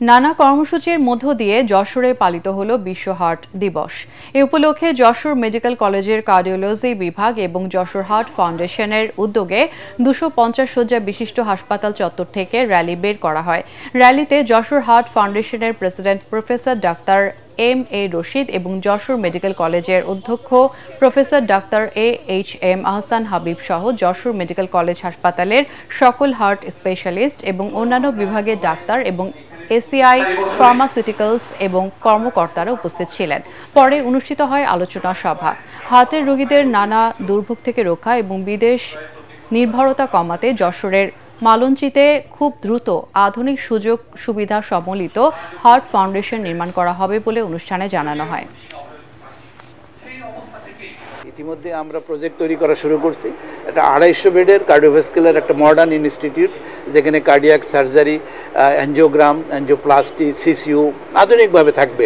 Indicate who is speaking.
Speaker 1: নানা কর্মসূচির মধ্য দিয়ে যশোরে পালিত হলো বিশ্ব হার্ট দিবস। এ উপলক্ষে যশোর মেডিকেল কলেজের কার্ডিওলজি বিভাগ এবং যশোর হার্ট ফাউন্ডেশনের উদ্যোগে 250 শয্যা বিশিষ্ট হাসপাতাল চত্বর থেকে র্যালি বের করা হয়। র্যালিতে যশোর হার্ট ফাউন্ডেশনের president professor doctor M A. Rashid এবং যশোর মেডিকেল কলেজের অধ্যক্ষ professor doctor A H M. Ahsan Habib সহ যশোর মেডিকেল কলেজ হাসপাতালের সকল হার্ট স্পেশালিস্ট এবং অন্যান্য বিভাগের ডাক্তার এবং এসিআই ফার্মাসিউটিক্যালস এবং কর্মকর্তারা উপস্থিত ছিলেন। পরে অনুষ্ঠিত হয় আলোচনা সভা। হার্টের রোগীদের নানা দুর্ভোগ থেকে রক্ষা এবং বিদেশ নির্ভরতা কমাতে যশোরের মালঞ্চিতে খুব দ্রুত আধুনিক সুযোগ সুবিধা সম্বলিত হার্ট ফাউন্ডেশন নির্মাণ করা হবে বলে অনুষ্ঠানে জানানো হয়।
Speaker 2: ইতিমধ্যে আমরা প্রজেক্ট তৈরি করা শুরু করছি। একটা 250 বেডের কার্ডিওভাস্কুলার একটা মডার্ন ইনস্টিটিউট, যেখানে cardiac surgery, angiogram, angioplasty, CCU আধুনিকভাবে থাকবে।